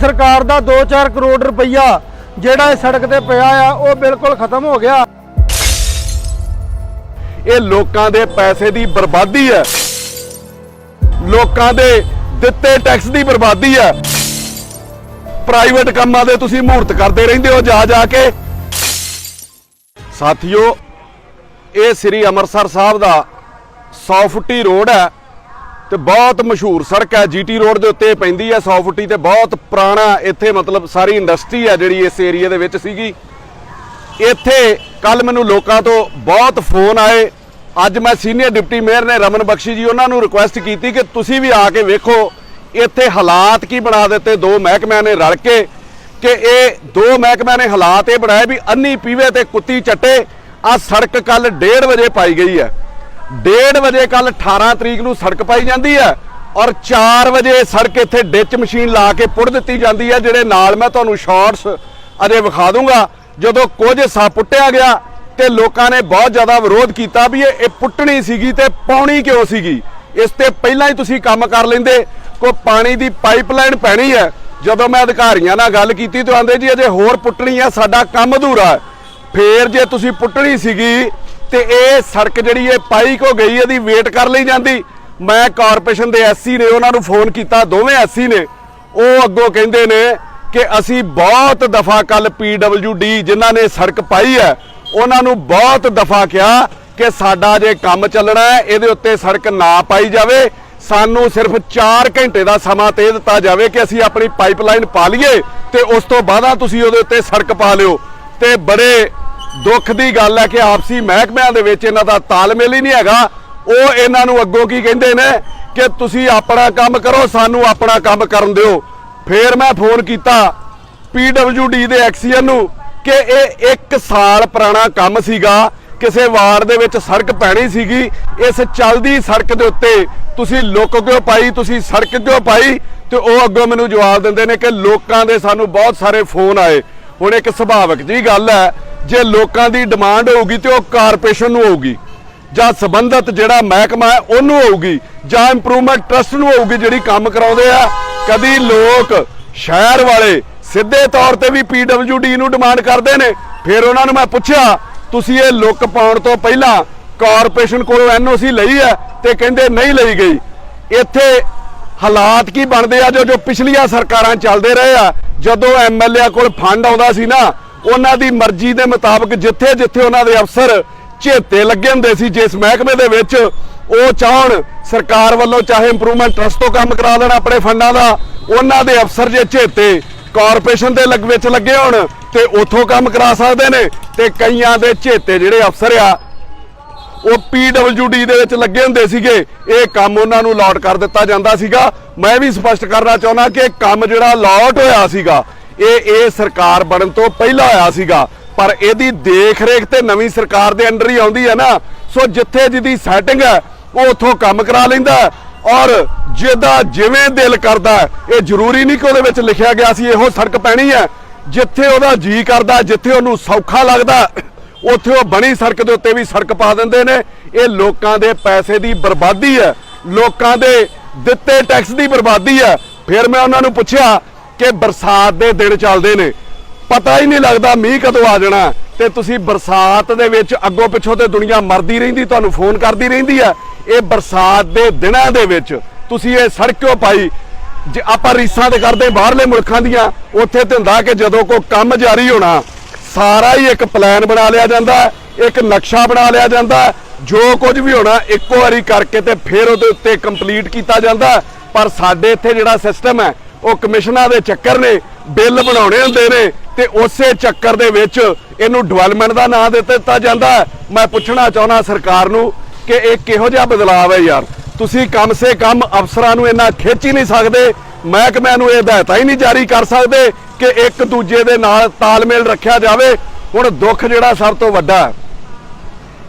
सरकार दा 2-4 करोड़ रुपया ਜਿਹੜਾ ਇਹ ਸੜਕ ਤੇ ਪਿਆ ਆ ਉਹ ਬਿਲਕੁਲ ਖਤਮ ਹੋ ਗਿਆ। ਇਹ ਲੋਕਾਂ ਦੇ ਪੈਸੇ ਦੀ ਬਰਬਾਦੀ ਹੈ, ਲੋਕਾਂ ਦੇ ਦਿੱਤੇ ਟੈਕਸ ਦੀ ਬਰਬਾਦੀ ਹੈ। ਪ੍ਰਾਈਵੇਟ ਕੰਮਾਂ ਦੇ ਤੁਸੀਂ ਮਹੂਰਤ ਕਰਦੇ ਰਹਿੰਦੇ ਹੋ ਜਾ ਜਾ ਕੇ। ਸਾਥੀਓ, ਇਹ ਸ੍ਰੀ ਅੰਮ੍ਰਿਤਸਰ ਸਾਹਿਬ ਦਾ 100 ਫੁੱਟੀ ਰੋਡ ਹੈ ਤੇ ਬਹੁਤ ਮਸ਼ਹੂਰ ਸੜਕ ਹੈ। ਜੀਟੀ ਰੋਡ ਦੇ ਉੱਤੇ ਪੈਂਦੀ ਹੈ 100 ਫੁੱਟੀ ਤੇ ਬਹੁਤ ਪੁਰਾਣਾ ਇੱਥੇ ਮਤਲਬ ਸਾਰੀ ਇੰਡਸਟਰੀ ਹੈ ਜਿਹੜੀ ਇਸ ਏਰੀਆ ਦੇ ਵਿੱਚ ਸੀਗੀ। ਇੱਥੇ ਕੱਲ ਮੈਨੂੰ ਲੋਕਾਂ ਤੋਂ ਬਹੁਤ ਫੋਨ ਆਏ। ਅੱਜ ਮੈਂ ਸੀਨੀਅਰ ਡਿਪਟੀ ਮੇਅਰ ਨੇ ਰਮਨ ਬਖਸ਼ੀ ਜੀ ਉਹਨਾਂ ਨੂੰ ਰਿਕੁਐਸਟ ਕੀਤੀ ਕਿ ਤੁਸੀਂ ਵੀ ਆ ਕੇ ਵੇਖੋ ਇੱਥੇ ਹਾਲਾਤ ਕੀ ਬਣਾ ਦਿੱਤੇ ਦੋ ਮਹਿਕਮਿਆਂ ਨੇ ਰਲ ਕੇ, ਕਿ ਇਹ ਦੋ ਮਹਿਕਮਿਆਂ ਨੇ ਹਾਲਾਤ ਇਹ ਬਣਾਏ ਵੀ ਅੰਨੀ ਪੀਵੇ ਤੇ ਕੁੱਤੀ ਚੱਟੇ। ਆ ਸੜਕ ਕੱਲ 1:30 ਵਜੇ ਪਾਈ ਗਈ ਹੈ। 1:30 ਵਜੇ ਕੱਲ 18 ਤਰੀਕ ਨੂੰ ਸੜਕ ਪਾਈ ਜਾਂਦੀ ਹੈ ਔਰ 4 ਵਜੇ ਸੜਕ ਇੱਥੇ ਡਿੱਚ ਮਸ਼ੀਨ ਲਾ ਕੇ ਪੁੱਟ ਦਿੱਤੀ ਜਾਂਦੀ ਹੈ। ਜਿਹੜੇ ਨਾਲ ਮੈਂ ਤੁਹਾਨੂੰ ਸ਼ਾਰਟਸ ਅਜੇ ਵਿਖਾ ਦੂੰਗਾ। ਜਦੋਂ ਕੁਝ ਹਿੱਸਾ ਪੁੱਟਿਆ ਗਿਆ ਤੇ ਲੋਕਾਂ ਨੇ ਬਹੁਤ ਜ਼ਿਆਦਾ ਵਿਰੋਧ ਕੀਤਾ ਵੀ ਇਹ ਪੁੱਟਣੀ ਸੀਗੀ ਤੇ ਪਾਉਣੀ ਕਿਉਂ ਸੀਗੀ। ਇਸ ਤੇ ਪਹਿਲਾਂ ਹੀ ਤੁਸੀਂ ਕੰਮ ਕਰ ਲੈਂਦੇ। ਕੋਈ ਪਾਣੀ ਦੀ ਪਾਈਪਲਾਈਨ ਪੈਣੀ ਹੈ। ਜਦੋਂ ਮੈਂ ਅਧਿਕਾਰੀਆਂ ਨਾਲ ਗੱਲ ਕੀਤੀ ਤਾਂ ਆਂਦੇ ਜੀ ਅਜੇ ਹੋਰ ਪੁੱਟਣੀ ਹੈ, ਸਾਡਾ ਕੰਮ ਅਧੂਰਾ ਹੈ। ਫੇਰ ਜੇ ਤੁਸੀਂ ਪੁੱਟਣੀ ਸੀਗੀ ਤੇ ਇਹ ਸੜਕ ਜਿਹੜੀ ਇਹ ਪਾਈ ਕੋ ਗਈ ਇਹਦੀ ਵੇਟ ਕਰ ਲਈ ਜਾਂਦੀ। ਮੈਂ ਕਾਰਪੋਰੇਸ਼ਨ ਦੇ ਐਸਸੀ ਨੇ ਉਹਨਾਂ ਨੂੰ ਫੋਨ ਕੀਤਾ, ਦੋਵੇਂ ਐਸਸੀ ਨੇ। ਉਹ ਅੱਗੋਂ ਕਹਿੰਦੇ ਨੇ ਕਿ ਅਸੀਂ ਬਹੁਤ ਦਫਾ ਕੱਲ PWD ਜਿਨ੍ਹਾਂ ਨੇ ਸੜਕ ਪਾਈ ਹੈ ਉਹਨਾਂ ਨੂੰ ਬਹੁਤ ਦਫਾ ਕਿਹਾ ਕਿ ਸਾਡਾ ਜੇ ਕੰਮ ਚੱਲਣਾ ਹੈ ਇਹਦੇ ਉੱਤੇ ਸੜਕ ਨਾ ਪਾਈ ਜਾਵੇ। ਸਾਨੂੰ ਸਿਰਫ 4 ਘੰਟੇ ਦਾ ਸਮਾਂ ਦੇ ਦਿੱਤਾ ਜਾਵੇ ਕਿ ਅਸੀਂ ਆਪਣੀ ਪਾਈਪਲਾਈਨ ਪਾ ਲਈਏ ਤੇ ਉਸ ਤੋਂ ਬਾਅਦ ਤੁਸੀਂ ਉਹਦੇ ਉੱਤੇ ਸੜਕ ਪਾ ਲਿਓ। ਤੇ ਬੜੇ ਦੁੱਖ ਦੀ ਗੱਲ ਹੈ ਕਿ ਆਪਸੀ ਮਹਿਕਮਿਆਂ ਦੇ ਵਿੱਚ ਇਹਨਾਂ ਦਾ ਤਾਲਮੇਲ ਹੀ ਨਹੀਂ ਹੈਗਾ। ਉਹ ਇਹਨਾਂ ਨੂੰ ਅੱਗੋਂ ਕੀ ਕਹਿੰਦੇ ਨੇ ਕਿ ਤੁਸੀਂ ਆਪਣਾ ਕੰਮ ਕਰੋ, ਸਾਨੂੰ ਆਪਣਾ ਕੰਮ ਕਰਨ ਦਿਓ। ਫੇਰ ਮੈਂ ਫੋਨ ਕੀਤਾ PWD ਦੇ ਐਕਸੀਅਨ ਨੂੰ ਕਿ ਇਹ 1 ਸਾਲ ਪੁਰਾਣਾ ਕੰਮ ਸੀਗਾ। ਕਿਸੇ ਵਾਰਡ ਦੇ ਵਿੱਚ ਸੜਕ ਪੈਣੀ ਸੀਗੀ, ਇਸ ਚੱਲਦੀ ਸੜਕ ਦੇ ਉੱਤੇ ਤੁਸੀਂ ਲੁੱਕ ਕਿਉਂ ਪਾਈ, ਤੁਸੀਂ ਸੜਕ ਕਿਉਂ ਪਾਈ। ਤੇ ਉਹ ਅੱਗੋਂ ਮੈਨੂੰ ਜਵਾਬ ਦਿੰਦੇ ਨੇ ਕਿ ਲੋਕਾਂ ਦੇ ਸਾਨੂੰ ਬਹੁਤ ਸਾਰੇ ਫੋਨ ਆਏ। ਹੁਣ ਇੱਕ ਸੁਭਾਵਿਕ ਜੀ ਗੱਲ ਹੈ, ਜੇ ਲੋਕਾਂ ਦੀ ਡਿਮਾਂਡ ਹੋਊਗੀ ਤੇ ਉਹ ਕਾਰਪੋਰੇਸ਼ਨ ਨੂੰ ਹੋਊਗੀ ਜਾਂ ਸੰਬੰਧਿਤ ਜਿਹੜਾ ਮਹਿਕਮਾ ਹੈ ਉਹਨੂੰ ਹੋਊਗੀ ਜਾਂ ਇੰਪਰੂਵਮੈਂਟ ਟਰਸਟ ਨੂੰ ਹੋਊਗੀ ਜਿਹੜੀ ਕੰਮ ਕਰਾਉਂਦੇ ਆ। ਕਦੀ ਲੋਕ ਸ਼ਹਿਰ ਵਾਲੇ ਸਿੱਧੇ ਤੌਰ ਤੇ ਵੀ PWD ਨੂੰ ਡਿਮਾਂਡ ਕਰਦੇ ਨੇ। ਫਿਰ ਉਹਨਾਂ ਨੂੰ ਮੈਂ ਪੁੱਛਿਆ ਤੁਸੀਂ ਇਹ ਲੁੱਕ ਪਾਉਣ ਤੋਂ ਪਹਿਲਾਂ ਕਾਰਪੋਰੇਸ਼ਨ ਕੋਲੋਂ NOC ਲਈ ਹੈ ਤੇ ਕਹਿੰਦੇ ਨਹੀਂ ਲਈ ਗਈ। ਇੱਥੇ ਹਾਲਾਤ ਕੀ ਬਣਦੇ ਆ ਜੋ ਪਿਛਲੀਆਂ ਸਰਕਾਰਾਂ ਚੱਲਦੇ ਰਹੇ ਆ। ਜਦੋਂ MLA ਕੋਲ ਫੰਡ ਆਉਂਦਾ ਸੀ ਨਾ, ਉਹਨਾਂ ਦੀ ਮਰਜ਼ੀ ਦੇ ਮੁਤਾਬਕ ਜਿੱਥੇ ਜਿੱਥੇ ਉਹਨਾਂ ਦੇ ਅਫਸਰ ਝੇਤੇ ਲੱਗੇ ਹੁੰਦੇ ਸੀ ਜਿਸ ਮਹਿਕਮੇ ਦੇ ਵਿੱਚ, ਉਹ ਚਾਹਣ ਸਰਕਾਰ ਵੱਲੋਂ ਚਾਹੇ ਇੰਪਰੂਵਮੈਂਟ ਟਰਸਟ ਤੋਂ ਕੰਮ ਕਰਾ ਲੈਣ ਆਪਣੇ ਫੰਡਾਂ ਦਾ, ਉਹਨਾਂ ਦੇ ਅਫਸਰ ਜੇ ਝੇਤੇ ਕਾਰਪੋਰੇਸ਼ਨ ਦੇ ਵਿੱਚ ਲੱਗੇ ਹੋਣ ਤੇ ਉਥੋਂ ਕੰਮ ਕਰਾ ਸਕਦੇ ਨੇ। ਤੇ ਕਈਆਂ ਦੇ ਝੇਤੇ ਜਿਹੜੇ ਅਫਸਰ ਆ ਉਹ PWD ਦੇ ਵਿੱਚ ਲੱਗੇ ਹੁੰਦੇ ਸੀਗੇ, ਇਹ ਕੰਮ ਉਹਨਾਂ ਨੂੰ ਅਲਾਟ ਕਰ ਦਿੱਤਾ ਜਾਂਦਾ ਸੀਗਾ। ਮੈਂ ਵੀ ਸਪਸ਼ਟ ਕਰਨਾ ਚਾਹੁੰਦਾ ਕਿ ਕੰਮ ਜਿਹੜਾ ਅਲਾਟ ਹੋਇਆ ਸੀਗਾ ਇਹ ਸਰਕਾਰ ਬਣਨ ਤੋਂ ਪਹਿਲਾਂ ਹੋਇਆ ਸੀਗਾ, ਪਰ ਇਹਦੀ ਦੇਖ ਰੇਖ ਤੇ ਨਵੀਂ ਸਰਕਾਰ ਦੇ ਅੰਡਰ ਹੀ ਆਉਂਦੀ ਹੈ ਨਾ। ਸੋ ਜਿੱਥੇ ਜਿਹਦੀ ਸੈਟਿੰਗ ਹੈ ਉਹ ਉਥੋਂ ਕੰਮ ਕਰਾ ਲੈਂਦਾ ਔਰ ਜਿਹਦਾ ਜਿਵੇਂ ਦਿਲ ਕਰਦਾ। ਇਹ ਜ਼ਰੂਰੀ ਨਹੀਂ ਕਿ ਉਹਦੇ ਵਿੱਚ ਲਿਖਿਆ ਗਿਆ ਸੀ ਇਹੋ ਸੜਕ ਪੈਣੀ ਹੈ। ਜਿੱਥੇ ਉਹਦਾ ਜੀ ਕਰਦਾ, ਜਿੱਥੇ ਉਹਨੂੰ ਸੌਖਾ ਲੱਗਦਾ, ਉੱਥੇ ਉਹ ਬਣੀ ਸੜਕ ਦੇ ਉੱਤੇ ਵੀ ਸੜਕ ਪਾ ਦਿੰਦੇ ਨੇ। ਇਹ ਲੋਕਾਂ ਦੇ ਪੈਸੇ ਦੀ ਬਰਬਾਦੀ ਹੈ, ਲੋਕਾਂ ਦੇ ਦਿੱਤੇ ਟੈਕਸ ਦੀ ਬਰਬਾਦੀ ਹੈ। ਫਿਰ ਮੈਂ ਉਹਨਾਂ ਨੂੰ ਪੁੱਛਿਆ ਕਿ ਬਰਸਾਤ ਦੇ ਦਿਨ ਚੱਲਦੇ ਨੇ, ਪਤਾ ਹੀ ਨਹੀਂ ਲੱਗਦਾ ਮੀਂਹ ਕਦੋਂ ਆ ਜਾਣਾ, ਤੇ ਤੁਸੀਂ ਬਰਸਾਤ ਦੇ ਵਿੱਚ ਅੱਗੋਂ ਪਿੱਛੋਂ ਤੇ ਦੁਨੀਆ ਮਰਦੀ ਰਹਿੰਦੀ, ਤੁਹਾਨੂੰ ਫੋਨ ਕਰਦੀ ਰਹਿੰਦੀ ਹੈ। ਇਹ ਬਰਸਾਤ ਦੇ ਦਿਨਾਂ ਦੇ ਵਿੱਚ ਤੁਸੀਂ ਇਹ ਸੜਕ ਕਿਉਂ ਪਾਈ। ਜੇ ਆਪਾਂ ਰੀਸਾਂ ਤੇ ਕਰਦੇ ਬਾਹਰਲੇ ਮੁਲਕਾਂ ਦੀਆਂ, ਉੱਥੇ ਤੇ ਹੁੰਦਾ ਕਿ ਜਦੋਂ ਕੋਈ ਕੰਮ ਜਾਰੀ ਹੋਣਾ ਸਾਰਾ ਹੀ ਇੱਕ ਪਲਾਨ ਬਣਾ ਲਿਆ ਜਾਂਦਾ, ਇੱਕ ਨਕਸ਼ਾ ਬਣਾ ਲਿਆ ਜਾਂਦਾ। ਜੋ ਕੁਝ ਵੀ ਹੋਣਾ ਇੱਕੋ ਵਾਰੀ ਕਰਕੇ ਤੇ ਫਿਰ ਉਹਦੇ ਉੱਤੇ ਕੰਪਲੀਟ ਕੀਤਾ ਜਾਂਦਾ। ਪਰ ਸਾਡੇ ਇੱਥੇ ਜਿਹੜਾ ਸਿਸਟਮ ਹੈ ਉਹ ਕਮਿਸ਼ਨਾਂ ਦੇ ਚੱਕਰ ਨੇ, ਬਿੱਲ ਬਣਾਉਣੇ ਹੁੰਦੇ ਨੇ ਤੇ ਉਸੇ ਚੱਕਰ ਦੇ ਵਿੱਚ ਇਹਨੂੰ ਡਿਵੈਲਪਮੈਂਟ ਦਾ ਨਾਂ ਦੇ ਦਿੱਤਾ ਜਾਂਦਾ। ਮੈਂ ਪੁੱਛਣਾ ਚਾਹੁੰਦਾ ਸਰਕਾਰ ਨੂੰ ਕਿ ਇਹ ਕਿਹੋ ਜਿਹਾ ਬਦਲਾਅ ਹੈ ਯਾਰ। ਤੁਸੀਂ ਕਮ ਸੇ ਕਮ ਅਫਸਰਾਂ ਨੂੰ ਇੰਨਾ ਖਿੱਚ ਹੀ ਨਹੀਂ ਸਕਦੇ, ਮਹਿਕਮਿਆਂ ਨੂੰ ਇਹ ਹਦਾਇਤਾਂ ਹੀ ਨਹੀਂ ਜਾਰੀ ਕਰ ਸਕਦੇ ਕਿ ਇੱਕ ਦੂਜੇ ਦੇ ਨਾਲ ਤਾਲਮੇਲ ਰੱਖਿਆ ਜਾਵੇ। ਹੁਣ ਦੁੱਖ ਜਿਹੜਾ ਸਭ ਤੋਂ ਵੱਡਾ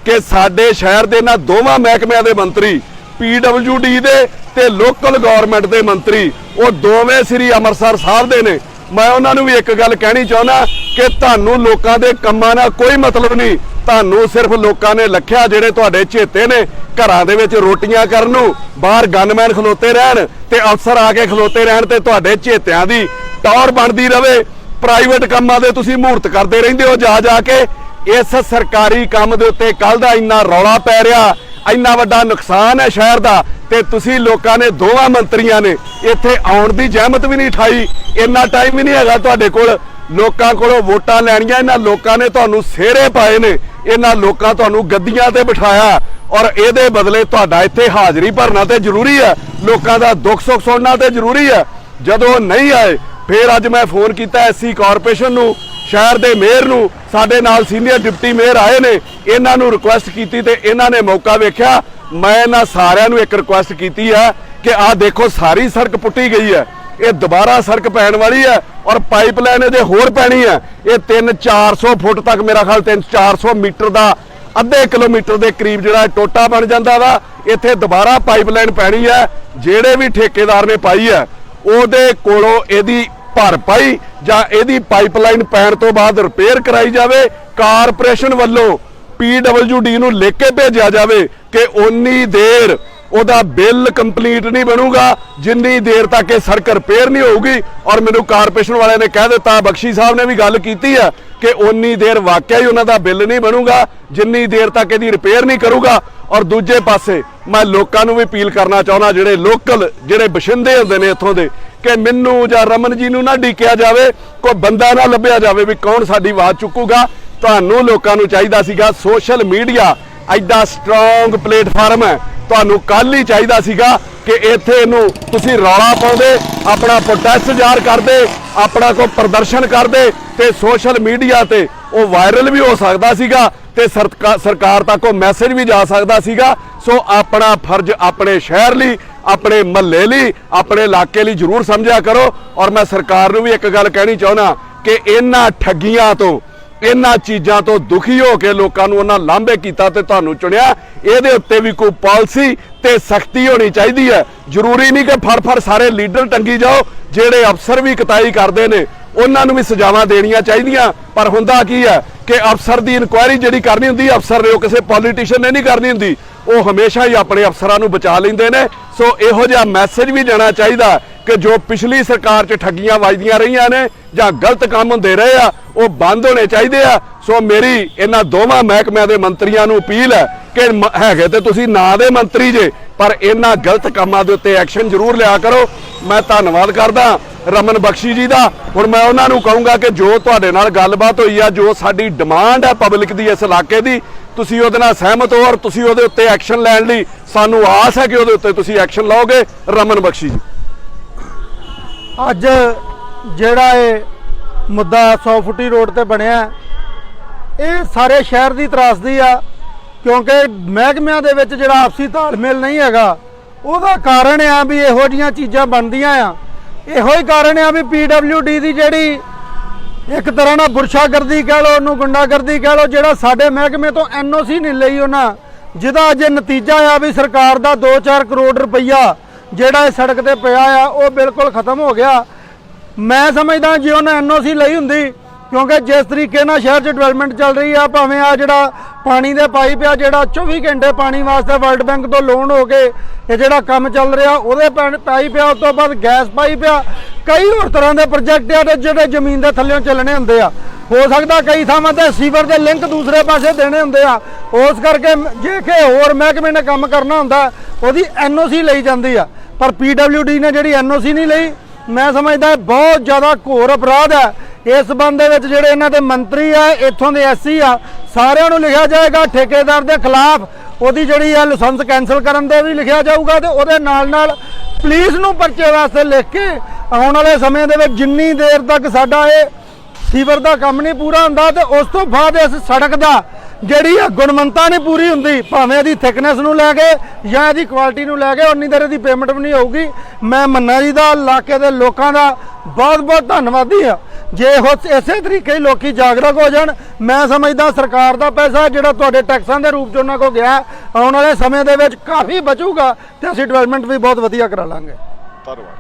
ਕਿ ਸਾਡੇ ਸ਼ਹਿਰ ਦੇ ਇਹਨਾਂ ਦੋਵਾਂ ਮਹਿਕਮਿਆਂ ਦੇ ਮੰਤਰੀ, PWD ਦੇ ਤੇ ਲੋਕਲ ਗਵਰਨਮੈਂਟ ਦੇ ਮੰਤਰੀ, ਉਹ ਦੋਵੇਂ ਸ੍ਰੀ ਅੰਮ੍ਰਿਤਸਰ ਸਾਹਿਬ ਦੇ ਨੇ। ਮੈਂ ਉਹਨਾਂ ਨੂੰ ਵੀ ਇੱਕ ਗੱਲ ਕਹਿਣੀ ਚਾਹੁੰਦਾ ਕਿ ਤੁਹਾਨੂੰ ਲੋਕਾਂ ਦੇ ਕੰਮਾਂ ਨਾਲ ਕੋਈ ਮਤਲਬ ਨਹੀਂ, ਤੁਹਾਨੂੰ ਸਿਰਫ ਲੋਕਾਂ ਨੇ ਲੱਖਿਆ ਜਿਹੜੇ ਤੁਹਾਡੇ ਚੇਤੇ ਨੇ ਘਰਾਂ ਦੇ ਵਿੱਚ ਰੋਟੀਆਂ ਕਰਨ ਨੂੰ, ਬਾਹਰ ਗਨਮੈਨ ਖਲੋਤੇ ਰਹਿਣ ਤੇ ਅਫਸਰ ਆ ਕੇ ਖਲੋਤੇ ਰਹਿਣ ਤੇ ਤੁਹਾਡੇ ਚੇਤਿਆਂ ਦੀ ਟੌਰ ਬਣਦੀ ਰਵੇ। ਪ੍ਰਾਈਵੇਟ ਕੰਮਾਂ ਦੇ ਤੁਸੀਂ ਮਹੂਰਤ ਕਰਦੇ ਰਹਿੰਦੇ ਹੋ ਜਾ ਕੇ। ਇਸ ਸਰਕਾਰੀ ਕੰਮ ਦੇ ਉੱਤੇ ਕੱਲ ਦਾ ਇੰਨਾ ਰੌਲਾ ਪੈ ਰਿਹਾ, ਇੰਨਾ ਵੱਡਾ ਨੁਕਸਾਨ ਹੈ ਸ਼ਹਿਰ ਦਾ, ਤੇ ਤੁਸੀਂ ਲੋਕਾਂ ਨੇ ਦੋਵਾਂ ਮੰਤਰੀਆਂ ਨੇ ਇੱਥੇ ਆਉਣ ਦੀ ਜ਼ਹਿਮਤ ਵੀ ਨਹੀਂ ਉਠਾਈ। ਇੰਨਾ ਟਾਈਮ ਵੀ ਨਹੀਂ ਹੈਗਾ ਤੁਹਾਡੇ ਕੋਲ ਲੋਕਾਂ ਕੋਲੋਂ ਵੋਟਾਂ ਲੈਣੀਆਂ। ਇਹਨਾਂ ਲੋਕਾਂ ਨੇ ਤੁਹਾਨੂੰ ਸਿਹਰੇ ਪਾਏ ਨੇ, ਇਹਨਾਂ ਲੋਕਾਂ ਤੁਹਾਨੂੰ ਗੱਦੀਆਂ ਤੇ ਬਿਠਾਇਆ, ਔਰ ਇਹਦੇ ਬਦਲੇ ਤੁਹਾਡਾ ਇੱਥੇ ਹਾਜ਼ਰੀ ਭਰਨਾ ਤੇ ਜ਼ਰੂਰੀ ਹੈ, ਲੋਕਾਂ ਦਾ ਦੁੱਖ ਸੁੱਖ ਸੁਣਨਾ ਤੇ ਜ਼ਰੂਰੀ ਹੈ। ਜਦੋਂ ਨਹੀਂ ਆਏ ਫਿਰ ਅੱਜ ਮੈਂ ਫੋਨ ਕੀਤਾ ਐਸਸੀ ਕਾਰਪੋਰੇਸ਼ਨ ਨੂੰ, ਸ਼ਹਿਰ ਦੇ ਮੇਅਰ ਨੂੰ, ਸਾਡੇ ਨਾਲ ਸੀਨੀਅਰ ਡਿਪਟੀ ਮੇਅਰ ਆਏ ਨੇ, ਇਹਨਾਂ ਨੂੰ ਰਿਕੁਐਸਟ ਕੀਤੀ ਤੇ ਇਹਨਾਂ ਨੇ ਮੌਕਾ ਵੇਖਿਆ। ਮੈਂ ਇਹਨਾਂ ਸਾਰਿਆਂ ਨੂੰ ਇੱਕ ਰਿਕੁਐਸਟ ਕੀਤੀ ਹੈ ਕਿ ਆਹ ਦੇਖੋ ਸਾਰੀ ਸੜਕ ਪੁੱਟੀ ਗਈ ਹੈ, ਇਹ ਦੁਬਾਰਾ ਸੜਕ ਪੈਣ ਵਾਲੀ ਹੈ ਔਰ ਪਾਈਪਲਾਈਨ ਇਹਦੇ ਹੋਰ ਪੈਣੀ ਹੈ। ਇਹ 300-400 ਫੁੱਟ ਤੱਕ, ਮੇਰਾ ਖਿਆਲ 300-400 ਮੀਟਰ ਦਾ, ਅੱਧੇ ਕਿਲੋਮੀਟਰ ਦੇ ਕਰੀਬ ਜਿਹੜਾ ਟੋਟਾ ਬਣ ਜਾਂਦਾ ਵਾ। ਇੱਥੇ ਦੁਬਾਰਾ ਪਾਈਪਲਾਈਨ ਪੈਣੀ ਹੈ। ਜਿਹੜੇ ਵੀ ਠੇਕੇਦਾਰ ਨੇ ਪਾਈ ਹੈ ਉਹਦੇ ਕੋਲੋਂ ਇਹਦੀ ਭਰਪਾਈ ਜਾਂ ਇਹਦੀ ਪਾਈਪਲਾਈਨ ਪੈਣ ਤੋਂ ਬਾਅਦ ਰਿਪੇਅਰ ਕਰਾਈ ਜਾਵੇ। ਕਾਰਪੋਰੇਸ਼ਨ ਵੱਲੋਂ PWD ਨੂੰ ਲਿਖ ਕੇ ਭੇਜਿਆ ਜਾਵੇ ਕਿ ਉਨੀ ਦੇਰ ਉਹਦਾ ਬਿੱਲ ਕੰਪਲੀਟ ਨਹੀਂ ਬਣੂਗਾ ਜਿੰਨੀ ਦੇਰ ਤੱਕ ਇਹ ਸੜਕ ਰਿਪੇਅਰ ਨਹੀਂ ਹੋਊਗੀ। ਔਰ ਮੈਨੂੰ ਕਾਰਪੋਰੇਸ਼ਨ ਵਾਲਿਆਂ ਨੇ ਕਹਿ ਦਿੱਤਾ, ਬਖਸ਼ੀ ਸਾਹਿਬ ਨੇ ਵੀ ਗੱਲ ਕੀਤੀ ਹੈ ਕਿ ਉਨੀ ਦੇਰ ਵਾਕਿਆ ਹੀ ਉਹਨਾਂ ਦਾ ਬਿੱਲ ਨਹੀਂ ਬਣੂਗਾ ਜਿੰਨੀ ਦੇਰ ਤੱਕ ਇਹਦੀ ਰਿਪੇਅਰ ਨਹੀਂ ਕਰੂਗਾ। ਔਰ ਦੂਜੇ ਪਾਸੇ ਮੈਂ ਲੋਕਾਂ ਨੂੰ ਵੀ ਅਪੀਲ ਕਰਨਾ ਚਾਹੁੰਦਾ, ਜਿਹੜੇ ਲੋਕਲ ਜਿਹੜੇ ਬਸ਼ਿੰਦੇ ਹੁੰਦੇ ਨੇ ਇੱਥੋਂ ਦੇ, ਕਿ ਮੈਨੂੰ ਜਾਂ ਰਮਨ ਜੀ ਨੂੰ ਨਾ ਡੀਕਿਆ ਜਾਵੇ, ਕੋਈ ਬੰਦਾ ਨਾ ਲੱਭਿਆ ਜਾਵੇ ਵੀ ਕੌਣ ਸਾਡੀ ਆਵਾਜ਼ ਚੁੱਕੂਗਾ। ਤੁਹਾਨੂੰ ਲੋਕਾਂ ਨੂੰ ਚਾਹੀਦਾ ਸੀਗਾ, ਸੋਸ਼ਲ ਮੀਡੀਆ ਐਡਾ ਸਟਰੋਂਗ ਪਲੇਟਫਾਰਮ ਹੈ, ਤੁਹਾਨੂੰ ਕੱਲ ਹੀ ਚਾਹੀਦਾ ਸੀਗਾ ਕਿ ਇੱਥੇ ਇਹਨੂੰ ਤੁਸੀਂ ਰੌਲਾ ਪਾਉਂਦੇ, ਆਪਣਾ ਪ੍ਰੋਟੈਸਟ ਜ਼ਾਹਰ ਕਰਦੇ, ਆਪਣਾ ਕੋਈ ਪ੍ਰਦਰਸ਼ਨ ਕਰਦੇ ਤੇ ਸੋਸ਼ਲ ਮੀਡੀਆ ਤੇ ਉਹ ਵਾਇਰਲ ਵੀ ਹੋ ਸਕਦਾ ਸੀਗਾ ਤੇ ਸਰਕਾਰ ਤੱਕ ਉਹ ਮੈਸੇਜ ਵੀ ਜਾ ਸਕਦਾ ਸੀਗਾ। ਸੋ ਆਪਣਾ ਫਰਜ਼ ਆਪਣੇ ਸ਼ਹਿਰ ਲਈ, ਆਪਣੇ ਮਹੱਲੇ ਲਈ, ਆਪਣੇ ਇਲਾਕੇ ਲਈ ਜ਼ਰੂਰ ਸਮਝਿਆ ਕਰੋ। ਔਰ ਮੈਂ ਸਰਕਾਰ ਨੂੰ ਵੀ ਇੱਕ ਗੱਲ ਕਹਿਣੀ ਚਾਹੁੰਦਾ ਕਿ ਇਹਨਾਂ ਠੱਗੀਆਂ ਤੋਂ, ਇਹਨਾਂ ਚੀਜ਼ਾਂ ਤੋਂ ਦੁਖੀ ਹੋ ਕੇ ਲੋਕਾਂ ਨੂੰ ਉਹਨਾਂ ਲਾਂਭੇ ਕੀਤਾ ਤੇ ਤੁਹਾਨੂੰ ਚੁਣਿਆ। ਇਹਦੇ ਉੱਤੇ ਵੀ ਕੋਈ ਪਾਲਿਸੀ ਤੇ ਸਖਤੀ ਹੋਣੀ ਚਾਹੀਦੀ ਹੈ। ਜ਼ਰੂਰੀ ਨਹੀਂ ਕਿ ਫੜ ਸਾਰੇ ਲੀਡਰ ਟੰਗੀ ਜਾਓ, ਜਿਹੜੇ ਅਫਸਰ ਵੀ ਕਤਾਈ ਕਰਦੇ ਨੇ ਉਹਨਾਂ ਨੂੰ ਵੀ ਸਜ਼ਾਵਾਂ ਦੇਣੀਆਂ ਚਾਹੀਦੀਆਂ। ਪਰ ਹੁੰਦਾ ਕੀ ਹੈ ਕਿ ਅਫਸਰ ਦੀ ਇਨਕੁਆਇਰੀ ਜਿਹੜੀ ਕਰਨੀ ਹੁੰਦੀ, ਅਫਸਰ ਨੇ, ਉਹ ਕਿਸੇ ਪੋਲੀਟੀਸ਼ੀਅਨ ਨੇ ਨਹੀਂ ਕਰਨੀ ਹੁੰਦੀ, ਉਹ ਹਮੇਸ਼ਾ ਹੀ ਆਪਣੇ ਅਫਸਰਾਂ ਨੂੰ ਬਚਾ ਲੈਂਦੇ ਨੇ। ਸੋ ਇਹੋ ਜਿਹਾ ਮੈਸੇਜ ਵੀ ਜਾਣਾ ਚਾਹੀਦਾ ਕਿ ਜੋ ਪਿਛਲੀ ਸਰਕਾਰ 'ਚ ਠੱਗੀਆਂ ਵੱਜਦੀਆਂ ਰਹੀਆਂ ਨੇ ਜਾਂ ਗਲਤ ਕੰਮ ਹੁੰਦੇ ਰਹੇ ਆ, ਉਹ ਬੰਦ ਹੋਣੇ ਚਾਹੀਦੇ ਆ। ਸੋ ਮੇਰੀ ਇਹਨਾਂ ਦੋਵਾਂ ਮਹਿਕਮਿਆਂ ਦੇ ਮੰਤਰੀਆਂ ਨੂੰ ਅਪੀਲ ਹੈ ਕਿ ਹੈਗੇ ਤੇ ਤੁਸੀਂ ਨਾਂ ਦੇ ਮੰਤਰੀ ਜੇ, ਪਰ ਇਹਨਾਂ ਗਲਤ ਕੰਮਾਂ ਦੇ ਉੱਤੇ ਐਕਸ਼ਨ ਜ਼ਰੂਰ ਲਿਆ ਕਰੋ। ਮੈਂ ਧੰਨਵਾਦ ਕਰਦਾ ਰਮਨ ਬਖਸ਼ੀ ਜੀ ਦਾ। ਹੁਣ ਮੈਂ ਉਹਨਾਂ ਨੂੰ ਕਹੂੰਗਾ ਕਿ ਜੋ ਤੁਹਾਡੇ ਨਾਲ ਗੱਲਬਾਤ ਹੋਈ ਆ, ਜੋ ਸਾਡੀ ਡਿਮਾਂਡ ਹੈ ਪਬਲਿਕ ਦੀ, ਇਸ ਇਲਾਕੇ ਦੀ, ਤੁਸੀਂ ਉਹਦੇ ਨਾਲ ਸਹਿਮਤ ਹੋ ਔਰ ਤੁਸੀਂ ਉਹਦੇ ਉੱਤੇ ਐਕਸ਼ਨ ਲੈਣ ਲਈ ਸਾਨੂੰ ਆਸ ਹੈ ਕਿ ਉਹਦੇ ਉੱਤੇ ਤੁਸੀਂ ਐਕਸ਼ਨ ਲਓਗੇ। ਰਮਨ ਬਖਸ਼ੀ ਜੀ, ਅੱਜ ਜਿਹੜਾ ਇਹ ਮੁੱਦਾ 100 ਫੁੱਟੀ ਰੋਡ ਤੇ ਬਣਿਆ, ਇਹ ਸਾਰੇ ਸ਼ਹਿਰ ਦੀ ਤਰਾਸਦੀ ਆ, ਕਿਉਂਕਿ ਮਹਿਕਮਿਆਂ ਦੇ ਵਿੱਚ ਜਿਹੜਾ ਆਪਸੀ ਤਾਲਮੇਲ ਨਹੀਂ ਹੈਗਾ। ਉਹਦਾ ਕਾਰਨ ਆ ਵੀ ਇਹੋ ਜਿਹੀਆਂ ਚੀਜ਼ਾਂ ਬਣਦੀਆਂ ਆ। ਇਹੋ ਹੀ ਕਾਰਨ ਆ ਵੀ PWD ਦੀ ਜਿਹੜੀ ਇੱਕ ਤਰ੍ਹਾਂ ਨਾਲ ਬੁਰਸ਼ਾਗਰਦੀ ਕਹਿ ਲਓ, ਉਹਨੂੰ ਗੁੰਡਾਗਰਦੀ ਕਹਿ ਲਓ, ਜਿਹੜਾ ਸਾਡੇ ਮਹਿਕਮੇ ਤੋਂ NOC ਨਹੀਂ ਲਈ ਉਹਨਾਂ, ਜਿਹਦਾ ਅੱਜ ਨਤੀਜਾ ਆ ਵੀ ਸਰਕਾਰ ਦਾ 2-4 ਕਰੋੜ ਰੁਪਈਆ ਜਿਹੜਾ ਇਹ ਸੜਕ ਤੇ ਪਿਆ ਆ ਉਹ ਬਿਲਕੁਲ ਖਤਮ ਹੋ ਗਿਆ। ਮੈਂ ਸਮਝਦਾ ਜੇ ਉਹਨਾਂ NOC ਲਈ ਹੁੰਦੀ, ਕਿਉਂਕਿ ਜਿਸ ਤਰੀਕੇ ਨਾਲ ਸ਼ਹਿਰ 'ਚ ਡਿਵੈਲਪਮੈਂਟ ਚੱਲ ਰਹੀ ਆ, ਭਾਵੇਂ ਆ ਜਿਹੜਾ ਪਾਣੀ ਦੇ ਪਾਈਪ ਆ, ਜਿਹੜਾ 24 ਘੰਟੇ ਪਾਣੀ ਵਾਸਤੇ ਵਰਲਡ ਬੈਂਕ ਤੋਂ ਲੋਨ ਹੋ ਕੇ ਇਹ ਜਿਹੜਾ ਕੰਮ ਚੱਲ ਰਿਹਾ, ਉਹਦੇ ਪਾਈਪ ਆ, ਉਸ ਤੋਂ ਬਾਅਦ ਗੈਸ ਪਾਈਪ ਆ, ਕਈ ਹੋਰ ਤਰ੍ਹਾਂ ਦੇ ਪ੍ਰੋਜੈਕਟ ਆ ਤੇ ਜਿਹੜੇ ਜ਼ਮੀਨ ਦੇ ਥੱਲਿਓਂ ਚੱਲਣੇ ਹੁੰਦੇ ਆ। ਹੋ ਸਕਦਾ ਕਈ ਥਾਵਾਂ ਤੇ ਸੀਵਰ ਦੇ ਲਿੰਕ ਦੂਸਰੇ ਪਾਸੇ ਦੇਣੇ ਹੁੰਦੇ ਆ। ਉਸ ਕਰਕੇ ਜੇ ਕਿ ਹੋਰ ਮਹਿਕਮੇ ਨੇ ਕੰਮ ਕਰਨਾ ਹੁੰਦਾ, ਉਹਦੀ NOC ਲਈ ਜਾਂਦੀ ਆ, ਪਰ PWD ਨੇ ਜਿਹੜੀ NOC ਨਹੀਂ ਲਈ। ਮੈਂ ਸਮਝਦਾ ਬਹੁਤ ਜ਼ਿਆਦਾ ਘੋਰ ਅਪਰਾਧ ਹੈ। ਇਸ ਸੰਬੰਧ ਦੇ ਵਿੱਚ ਜਿਹੜੇ ਇਹਨਾਂ ਦੇ ਮੰਤਰੀ ਆ, ਇੱਥੋਂ ਦੇ SC ਆ, ਸਾਰਿਆਂ ਨੂੰ ਲਿਖਿਆ ਜਾਏਗਾ ਠੇਕੇਦਾਰ ਦੇ ਖਿਲਾਫ, ਉਹਦੀ ਜਿਹੜੀ ਆ ਲਾਇਸੈਂਸ ਕੈਂਸਲ ਕਰਨ ਦੇ ਵੀ ਲਿਖਿਆ ਜਾਊਗਾ ਤੇ ਉਹਦੇ ਨਾਲ ਪੁਲਿਸ ਨੂੰ ਪਰਚੇ ਵਾਸਤੇ ਲਿਖ ਕੇ ਆਉਣ ਵਾਲੇ ਸਮੇਂ ਦੇ ਵਿੱਚ ਜਿੰਨੀ ਦੇਰ ਤੱਕ ਸਾਡਾ ਇਹ ਸੀਵਰ ਦਾ ਕੰਮ ਨਹੀਂ ਪੂਰਾ ਹੁੰਦਾ ਤੇ ਉਸ ਤੋਂ ਬਾਅਦ ਇਸ ਸੜਕ ਦਾ ਜਿਹੜੀ ਆ ਗੁਣਵੰਤਾ ਨਹੀਂ ਪੂਰੀ ਹੁੰਦੀ, ਭਾਵੇਂ ਇਹਦੀ ਥਿਕਨੈਸ ਨੂੰ ਲੈ ਕੇ ਜਾਂ ਇਹਦੀ ਕੁਆਲਿਟੀ ਨੂੰ ਲੈ ਕੇ, ਉਨੀ ਦੇਰ ਇਹਦੀ ਪੇਮੈਂਟ ਵੀ ਨਹੀਂ ਹੋਊਗੀ। ਮੈਂ ਮੰਨਾ ਜੀ ਦਾ, ਇਲਾਕੇ ਦੇ ਲੋਕਾਂ ਦਾ ਬਹੁਤ ਧੰਨਵਾਦੀ ਆ। ਜੇ ਇਸੇ ਤਰੀਕੇ ਹੀ ਲੋਕੀ ਜਾਗਰੂਕ ਹੋ ਜਾਣ, ਮੈਂ ਸਮਝਦਾ ਸਰਕਾਰ ਦਾ ਪੈਸਾ ਜਿਹੜਾ ਤੁਹਾਡੇ ਟੈਕਸਾਂ ਦੇ ਰੂਪ 'ਚ ਉਹਨਾਂ ਕੋਲ ਗਿਆ, ਆਉਣ ਵਾਲੇ ਸਮੇਂ ਦੇ ਵਿੱਚ ਕਾਫੀ ਬਚੂਗਾ ਤੇ ਅਸੀਂ ਡਿਵੈਲਪਮੈਂਟ ਵੀ ਬਹੁਤ ਵਧੀਆ ਕਰਾ ਲਾਂਗੇ। ਧੰਨਵਾਦ।